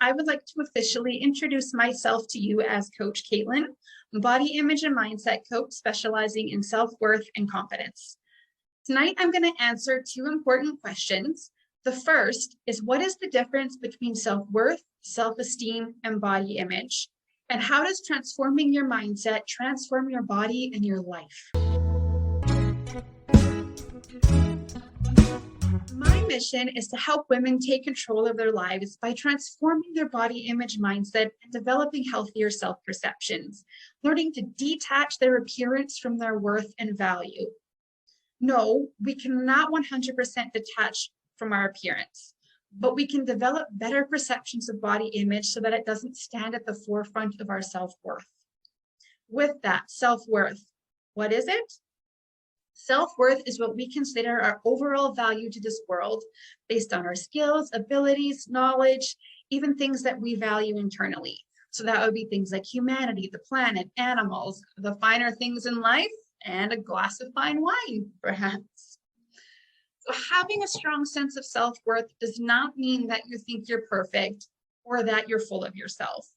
I would like to officially introduce myself to you as Coach Caitlin, body image and mindset coach specializing in self-worth and confidence. Tonight, I'm going to answer two important questions. The first is, what is the difference between self-worth, self-esteem, and body image? And how does transforming your mindset transform your body and your life? My mission is to help women take control of their lives by transforming their body image mindset and developing healthier self-perceptions, learning to detach their appearance from their worth and value. No, we cannot 100% detach from our appearance, but we can develop better perceptions of body image so that it doesn't stand at the forefront of our self-worth. With that, self-worth, what is it? Self-worth is what we consider our overall value to this world based on our skills, abilities, knowledge, even things that we value internally. So that would be things like humanity, the planet, animals, the finer things in life, and a glass of fine wine, perhaps. So having a strong sense of self-worth does not mean that you think you're perfect or that you're full of yourself.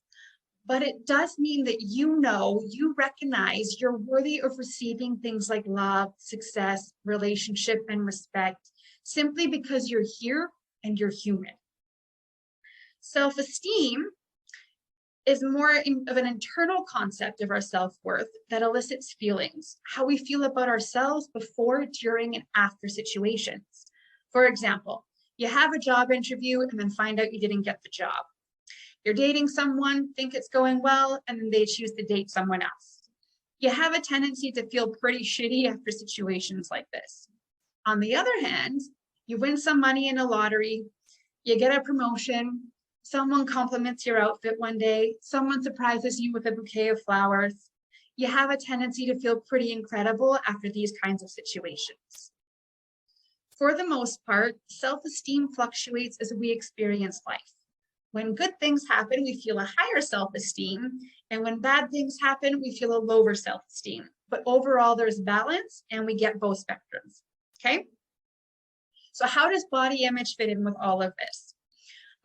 But it does mean that you recognize you're worthy of receiving things like love, success, relationship, and respect simply because you're here and you're human. Self-esteem is more of an internal concept of our self-worth that elicits feelings, how we feel about ourselves before, during, and after situations. For example, you have a job interview and then find out you didn't get the job. You're dating someone, think it's going well, and then they choose to date someone else. You have a tendency to feel pretty shitty after situations like this. On the other hand, you win some money in a lottery, you get a promotion, someone compliments your outfit one day, someone surprises you with a bouquet of flowers. You have a tendency to feel pretty incredible after these kinds of situations. For the most part, self-esteem fluctuates as we experience life. When good things happen, we feel a higher self-esteem, and when bad things happen, we feel a lower self-esteem. But overall, there's balance, and we get both spectrums, okay? So how does body image fit in with all of this?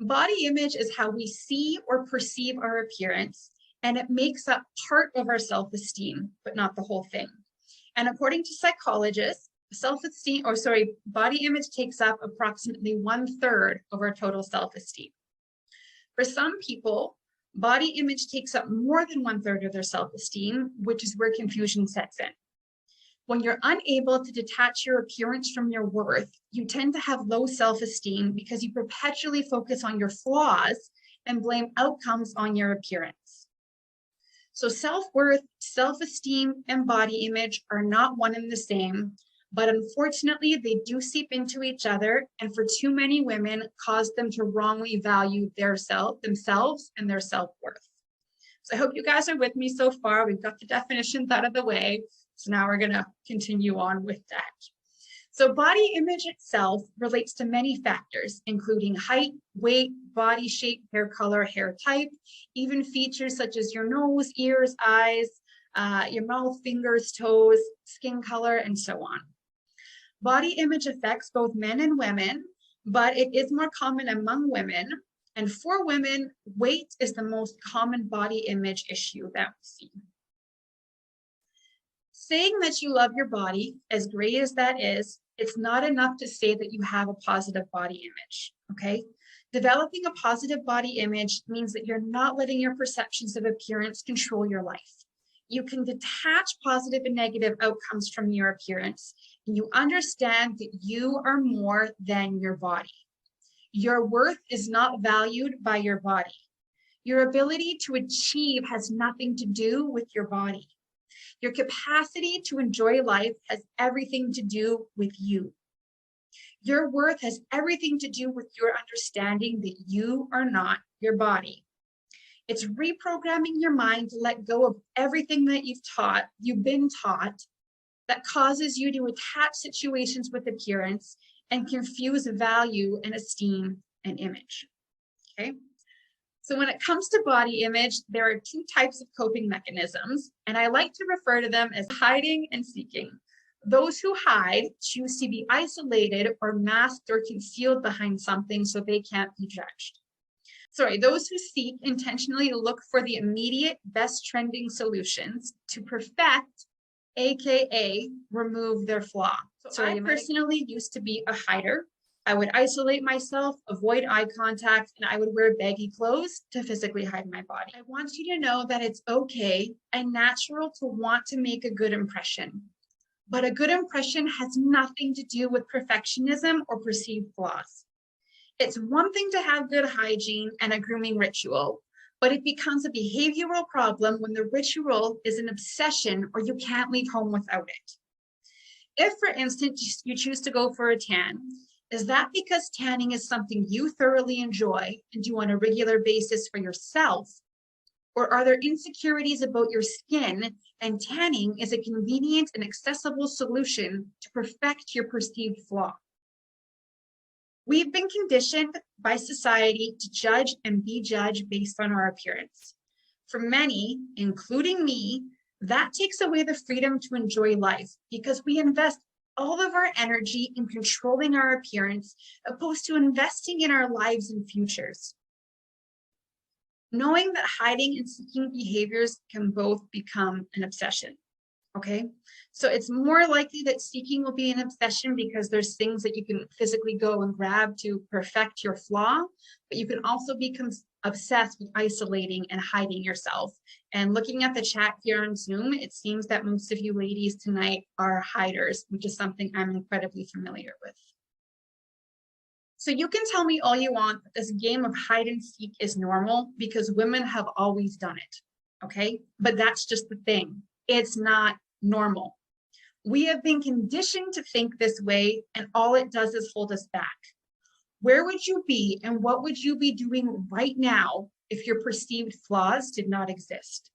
Body image is how we see or perceive our appearance, and it makes up part of our self-esteem, but not the whole thing. And according to psychologists, body image takes up approximately 1/3 of our total self-esteem. For some people, body image takes up more than 1/3 of their self-esteem, which is where confusion sets in. When you're unable to detach your appearance from your worth, you tend to have low self-esteem because you perpetually focus on your flaws and blame outcomes on your appearance. So self-worth, self-esteem, and body image are not one and the same, but unfortunately, they do seep into each other, and for too many women, cause them to wrongly value themselves and their self-worth. So I hope you guys are with me so far. We've got the definitions out of the way, so now we're gonna continue on with that. So body image itself relates to many factors, including height, weight, body shape, hair color, hair type, even features such as your nose, ears, eyes, your mouth, fingers, toes, skin color, and so on. Body image affects both men and women, but it is more common among women. And for women, weight is the most common body image issue that we see. Saying that you love your body, as great as that is, it's not enough to say that you have a positive body image, okay? Developing a positive body image means that you're not letting your perceptions of appearance control your life. You can detach positive and negative outcomes from your appearance, and you understand that you are more than your body. Your worth is not valued by your body. Your ability to achieve has nothing to do with your body. Your capacity to enjoy life has everything to do with you. Your worth has everything to do with your understanding that you are not your body. It's reprogramming your mind to let go of everything that you've been taught that causes you to attach situations with appearance and confuse value and esteem and image, okay? So when it comes to body image, there are two types of coping mechanisms, and I like to refer to them as hiding and seeking. Those who hide choose to be isolated or masked or concealed behind something so they can't be judged. those who seek intentionally look for the immediate best trending solutions to perfect, AKA remove their flaw. So I personally used to be a hider. I would isolate myself, avoid eye contact, and I would wear baggy clothes to physically hide my body. I want you to know that it's okay and natural to want to make a good impression. But a good impression has nothing to do with perfectionism or perceived flaws. It's one thing to have good hygiene and a grooming ritual, but it becomes a behavioral problem when the ritual is an obsession or you can't leave home without it. If, for instance, you choose to go for a tan, is that because tanning is something you thoroughly enjoy and do on a regular basis for yourself? Or are there insecurities about your skin and tanning is a convenient and accessible solution to perfect your perceived flaw? We've been conditioned by society to judge and be judged based on our appearance. For many, including me, that takes away the freedom to enjoy life because we invest all of our energy in controlling our appearance opposed to investing in our lives and futures. Knowing that hiding and seeking behaviors can both become an obsession. Okay, so it's more likely that seeking will be an obsession because there's things that you can physically go and grab to perfect your flaw, but you can also become obsessed with isolating and hiding yourself. And looking at the chat here on Zoom, it seems that most of you ladies tonight are hiders, which is something I'm incredibly familiar with. So you can tell me all you want that this game of hide and seek is normal because women have always done it, okay? But that's just the thing. It's not normal. We have been conditioned to think this way, and all it does is hold us back. Where would you be and what would you be doing right now if your perceived flaws did not exist?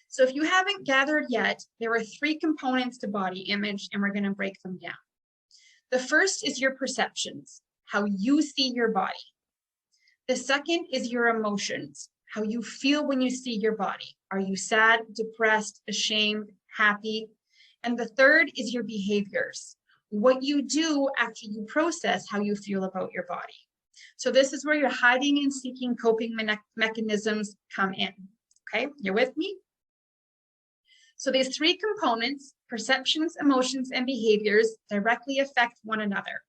So if you haven't gathered yet, there are 3 components to body image, and we're going to break them down. The first is your perceptions, how you see your body. The second is your emotions, how you feel when you see your body. Are you sad, depressed, ashamed, happy? And the third is your behaviors, what you do after you process how you feel about your body. So this is where your hiding and seeking coping mechanisms come in. Okay, you're with me? So these 3 components, perceptions, emotions, and behaviors, directly affect one another.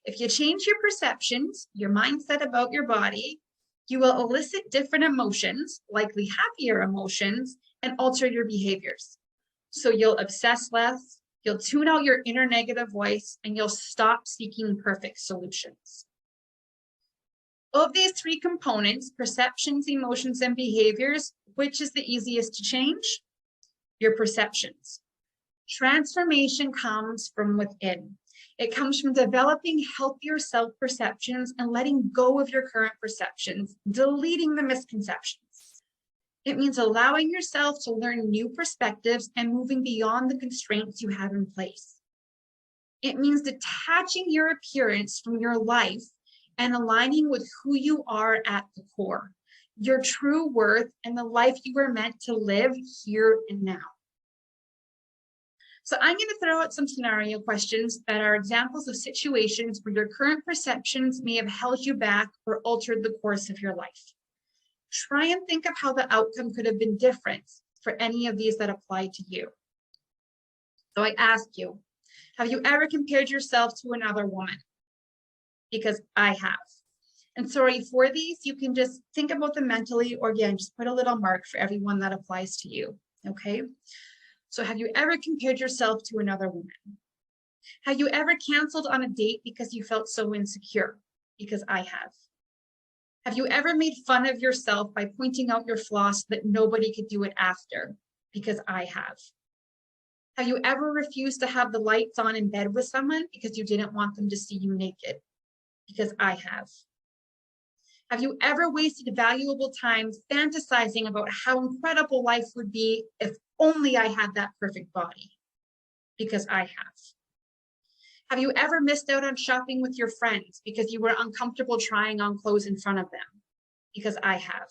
If you change your perceptions, your mindset about your body, you will elicit different emotions, likely happier emotions, and alter your behaviors. So you'll obsess less, you'll tune out your inner negative voice, and you'll stop seeking perfect solutions. Of these 3 components, perceptions, emotions, and behaviors, which is the easiest to change? Your perceptions. Transformation comes from within. It comes from developing healthier self-perceptions and letting go of your current perceptions, deleting the misconceptions. It means allowing yourself to learn new perspectives and moving beyond the constraints you have in place. It means detaching your appearance from your life and aligning with who you are at the core, your true worth and the life you were meant to live here and now. So I'm going to throw out some scenario questions that are examples of situations where your current perceptions may have held you back or altered the course of your life. Try and think of how the outcome could have been different for any of these that apply to you. So I ask you, have you ever compared yourself to another woman? Because I have. And sorry, for these, you can just think about them mentally, or again, just put a little mark for everyone that applies to you, okay? So have you ever compared yourself to another woman? Have you ever canceled on a date because you felt so insecure? Because I have. Have you ever made fun of yourself by pointing out your flaws so that nobody could do it after? Because I have. Have you ever refused to have the lights on in bed with someone because you didn't want them to see you naked? Because I have. Have you ever wasted valuable time fantasizing about how incredible life would be if only I had that perfect body? Because I have. Have you ever missed out on shopping with your friends because you were uncomfortable trying on clothes in front of them? Because I have.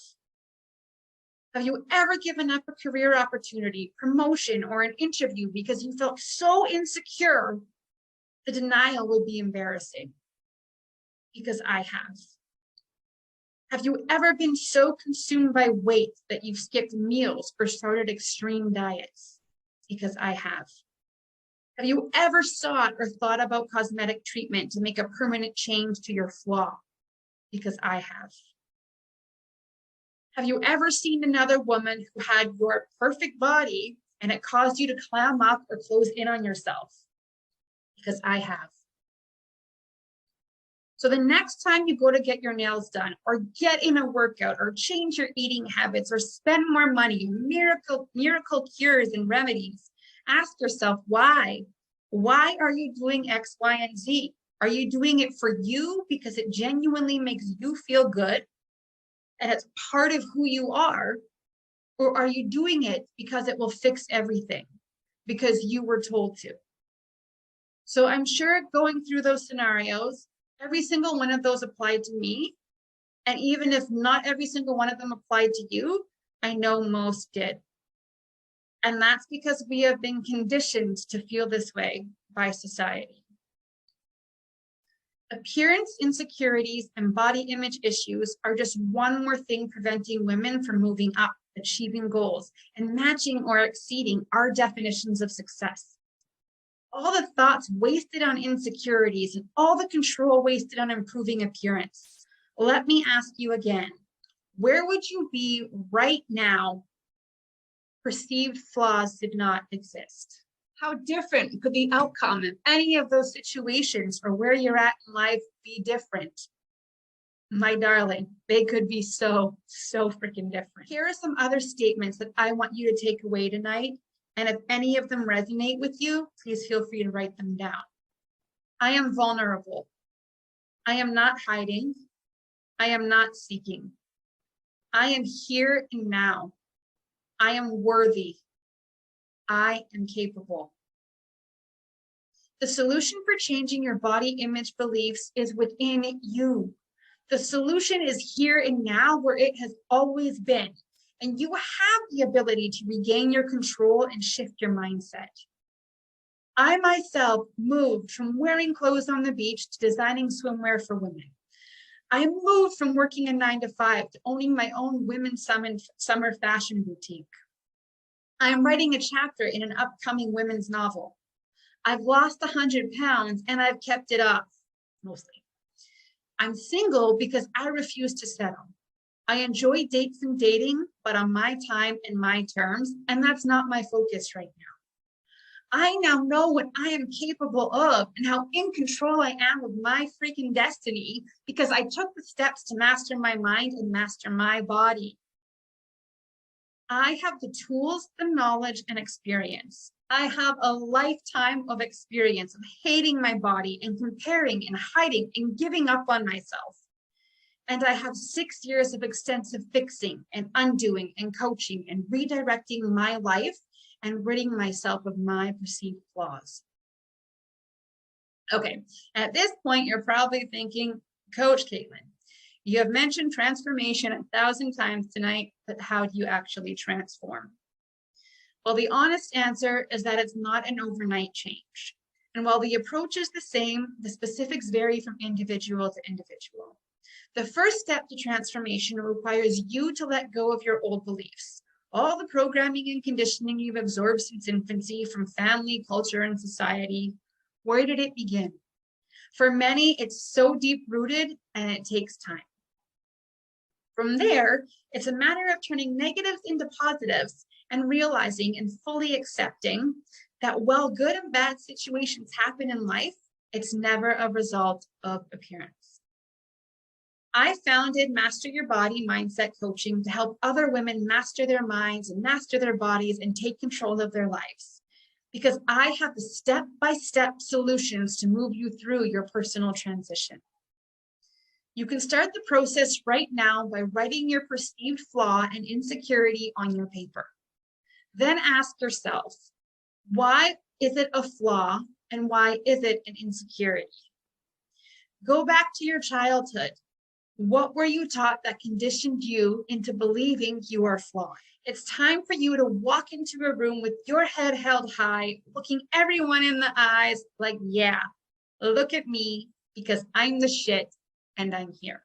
Have you ever given up a career opportunity, promotion, or an interview because you felt so insecure the denial would be embarrassing? Because I have. Have you ever been so consumed by weight that you've skipped meals or started extreme diets? Because I have. Have you ever sought or thought about cosmetic treatment to make a permanent change to your flaw? Because I have. Have you ever seen another woman who had your perfect body and it caused you to clam up or close in on yourself? Because I have. So the next time you go to get your nails done or get in a workout or change your eating habits or spend more money, miracle cures and remedies, ask yourself why. Why are you doing X, Y, and Z? Are you doing it for you because it genuinely makes you feel good and it's part of who you are? Or are you doing it because it will fix everything because you were told to? So I'm sure going through those scenarios, every single one of those applied to me. And even if not every single one of them applied to you, I know most did. And that's because we have been conditioned to feel this way by society. Appearance insecurities and body image issues are just one more thing preventing women from moving up, achieving goals, and matching or exceeding our definitions of success. All the thoughts wasted on insecurities and all the control wasted on improving appearance. Let me ask you again, where would you be right now if perceived flaws did not exist? How different could the outcome of any of those situations or where you're at in life be different? My darling, they could be so freaking different. Here are some other statements that I want you to take away tonight. And if any of them resonate with you, please feel free to write them down. I am vulnerable. I am not hiding. I am not seeking. I am here and now. I am worthy. I am capable. The solution for changing your body image beliefs is within you. The solution is here and now where it has always been. And you have the ability to regain your control and shift your mindset. I myself moved from wearing clothes on the beach to designing swimwear for women. I moved from working a 9-to-5 to owning my own women's summer fashion boutique. I am writing a chapter in an upcoming women's novel. I've lost 100 pounds and I've kept it off, mostly. I'm single because I refuse to settle. I enjoy dates and dating, but on my time and my terms, and that's not my focus right now. I now know what I am capable of and how in control I am of my freaking destiny because I took the steps to master my mind and master my body. I have the tools, the knowledge, and experience. I have a lifetime of experience of hating my body and comparing and hiding and giving up on myself. And I have 6 years of extensive fixing and undoing and coaching and redirecting my life and ridding myself of my perceived flaws. Okay, at this point, you're probably thinking, Coach Caitlin, you have mentioned transformation 1,000 times tonight, but how do you actually transform? Well, the honest answer is that it's not an overnight change. And while the approach is the same, the specifics vary from individual to individual. The first step to transformation requires you to let go of your old beliefs, all the programming and conditioning you've absorbed since infancy from family, culture, and society. Where did it begin? For many, it's so deep-rooted and it takes time. From there, it's a matter of turning negatives into positives and realizing and fully accepting that while good and bad situations happen in life, it's never a result of appearance. I founded Master Your Body Mindset Coaching to help other women master their minds and master their bodies and take control of their lives. Because I have the step-by-step solutions to move you through your personal transition. You can start the process right now by writing your perceived flaw and insecurity on your paper. Then ask yourself, why is it a flaw and why is it an insecurity? Go back to your childhood. What were you taught that conditioned you into believing you are flawed? It's time for you to walk into a room with your head held high, looking everyone in the eyes like, yeah, look at me because I'm the shit and I'm here.